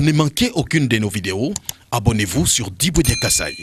Pour ne manquer aucune de nos vidéos, abonnez-vous sur Diboudia Kassai.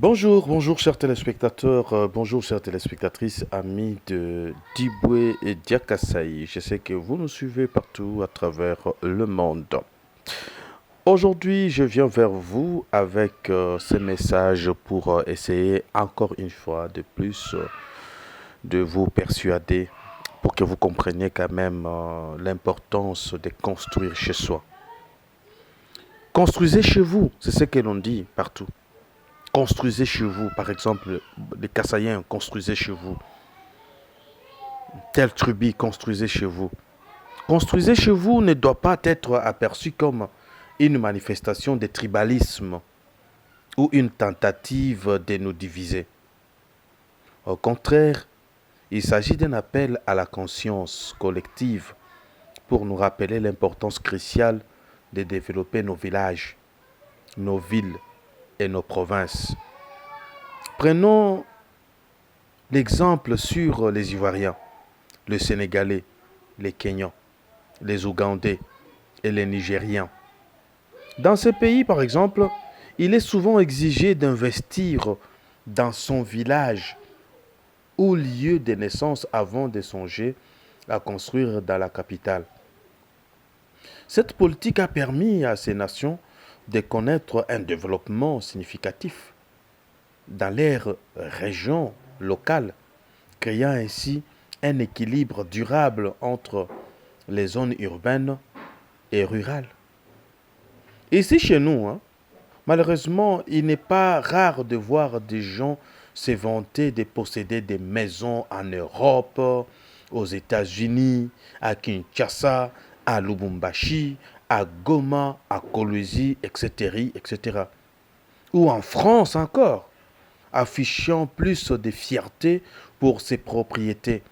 Bonjour chers téléspectateurs, bonjour chères téléspectatrices, amis de Diboué et Diakassai. Je sais que vous nous suivez partout à travers le monde. Aujourd'hui, je viens vers vous avec ce message pour essayer encore une fois de plus de vous persuader pour que vous compreniez quand même l'importance de construire chez soi. Construisez chez vous, c'est ce que l'on dit partout. Construisez chez vous, par exemple, les Kassaïens, construisez chez vous. Tel tribu, construisez chez vous. Construisez chez vous ne doit pas être aperçu comme une manifestation de tribalisme ou une tentative de nous diviser. Au contraire, il s'agit d'un appel à la conscience collective pour nous rappeler l'importance cruciale de développer nos villages, nos villes et nos provinces. Prenons l'exemple sur les Ivoiriens, les Sénégalais, les Kenyans, les Ougandais et les Nigériens. Dans ces pays, par exemple, il est souvent exigé d'investir dans son village ou lieu de naissance avant de songer à construire dans la capitale. Cette politique a permis à ces nations de connaître un développement significatif dans leur région locale, créant ainsi un équilibre durable entre les zones urbaines et rurales. Ici chez nous, malheureusement, il n'est pas rare de voir des gens se vanter de posséder des maisons en Europe, aux États-Unis, à Kinshasa, à Lubumbashi, à Goma, à Kolwezi, etc., etc. Ou en France encore, affichant plus de fierté pour ses propriétés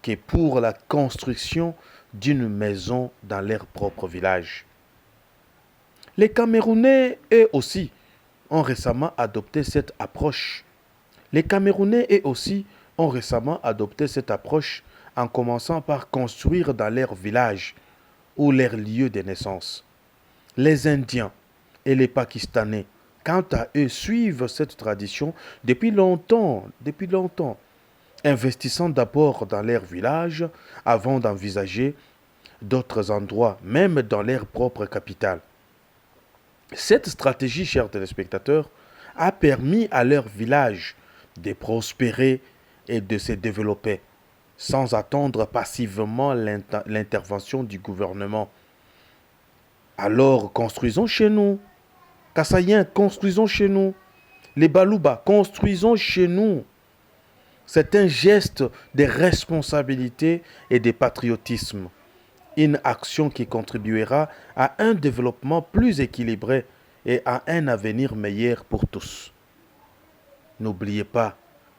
que pour la construction d'une maison dans leur propre village. Les Camerounais, eux aussi, ont récemment adopté cette approche. En commençant par construire dans leur village ou leur lieu de naissance. Les Indiens et les Pakistanais, quant à eux, suivent cette tradition depuis longtemps, investissant d'abord dans leur village avant d'envisager d'autres endroits, même dans leur propre capitale. Cette stratégie, chers téléspectateurs, a permis à leur village de prospérer et de se développer, sans attendre passivement l'intervention du gouvernement. Alors, construisons chez nous. Kassaïens, construisons chez nous. Les Balouba, construisons chez nous. C'est un geste de responsabilité et de patriotisme. Une action qui contribuera à un développement plus équilibré et à un avenir meilleur pour tous. N'oubliez pas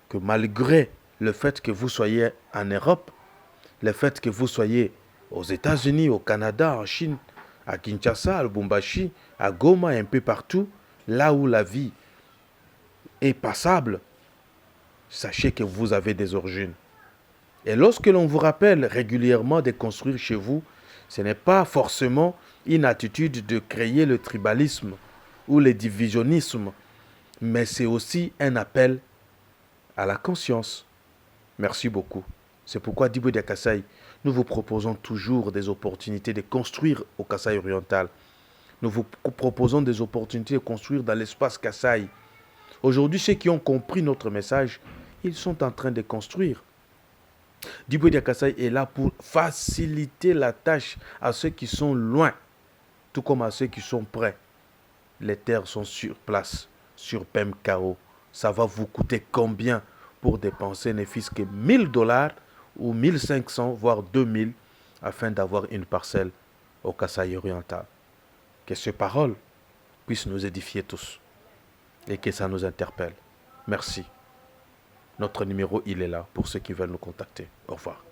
que malgré le fait que vous soyez en Europe, le fait que vous soyez aux États-Unis, au Canada, en Chine, à Kinshasa, à Lubumbashi, à Goma et un peu partout, là où la vie est passable, sachez que vous avez des origines. Et lorsque l'on vous rappelle régulièrement de construire chez vous, ce n'est pas forcément une attitude de créer le tribalisme ou le divisionnisme, mais c'est aussi un appel à la conscience. Merci beaucoup. C'est pourquoi Diboudia Kassai, nous vous proposons toujours des opportunités de construire au Kassai oriental. Nous vous proposons des opportunités de construire dans l'espace Kassai. Aujourd'hui, ceux qui ont compris notre message, ils sont en train de construire. Diboué Diakasai est là pour faciliter la tâche à ceux qui sont loin, tout comme à ceux qui sont près. Les terres sont sur place, sur PEMCAO. Ça va vous coûter combien pour dépenser ne fût-ce que $1000 ou 1500, voire 2000, afin d'avoir une parcelle au Kasaï oriental. Que ces paroles puissent nous édifier tous et que ça nous interpelle. Merci. Notre numéro, il est là pour ceux qui veulent nous contacter. Au revoir.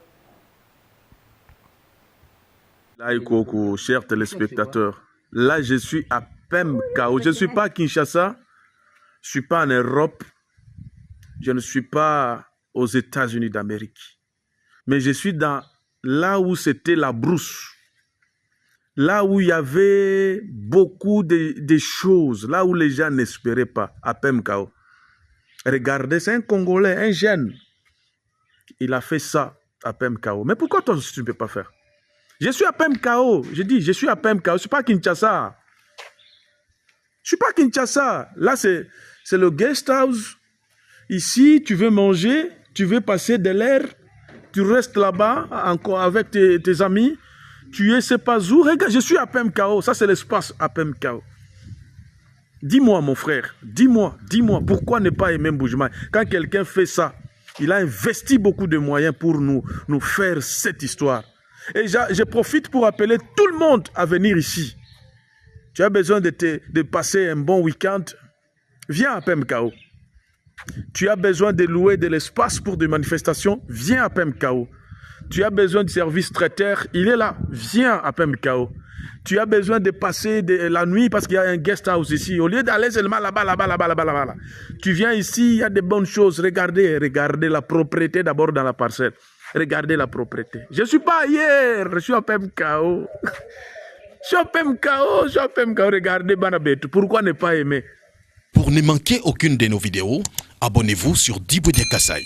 Là, Ikoko, chers téléspectateurs, là, je suis à PEMCAO. Je ne suis pas à Kinshasa, je ne suis pas en Europe, je ne suis pas aux États-Unis d'Amérique. Mais je suis dans là où c'était la brousse, là où il y avait beaucoup de choses, là où les gens n'espéraient pas, à PEMCAO. Regardez, c'est un Congolais, un jeune. Il a fait ça à PEMCAO. Mais pourquoi toi, tu ne peux pas faire? Je suis à PEMCAO. Je dis, je suis à PEMCAO. Je ne suis pas à Kinshasa. Je ne suis pas à Kinshasa. Là, c'est le guest house. Ici, tu veux manger, tu veux passer de l'air, tu restes là-bas encore avec tes amis. Tu es, c'est pas où. Regarde, je suis à PEMCAO. Ça, c'est l'espace à PEMCAO. Dis-moi, mon frère, dis-moi, pourquoi ne pas aimer Mbuji-Mayi? Quand quelqu'un fait ça, il a investi beaucoup de moyens pour nous faire cette histoire. Et je profite pour appeler tout le monde à venir ici. Tu as besoin de passer un bon week-end, viens à PEMCAO. Tu as besoin de louer de l'espace pour des manifestations, viens à PEMCAO. Tu as besoin de service traiteur, il est là, viens à PEMCAO. Tu as besoin de passer la nuit parce qu'il y a un guest house ici. Au lieu d'aller seulement là-bas. Tu viens ici, il y a de bonnes choses. Regardez la propriété d'abord dans la parcelle. Regardez la propriété. Je ne suis pas ailleurs, je suis à PEMCAO. Je suis à PEMCAO. Regardez Banabet. Pourquoi ne pas aimer? Pour ne manquer aucune de nos vidéos, abonnez-vous sur Diboué Diakasai.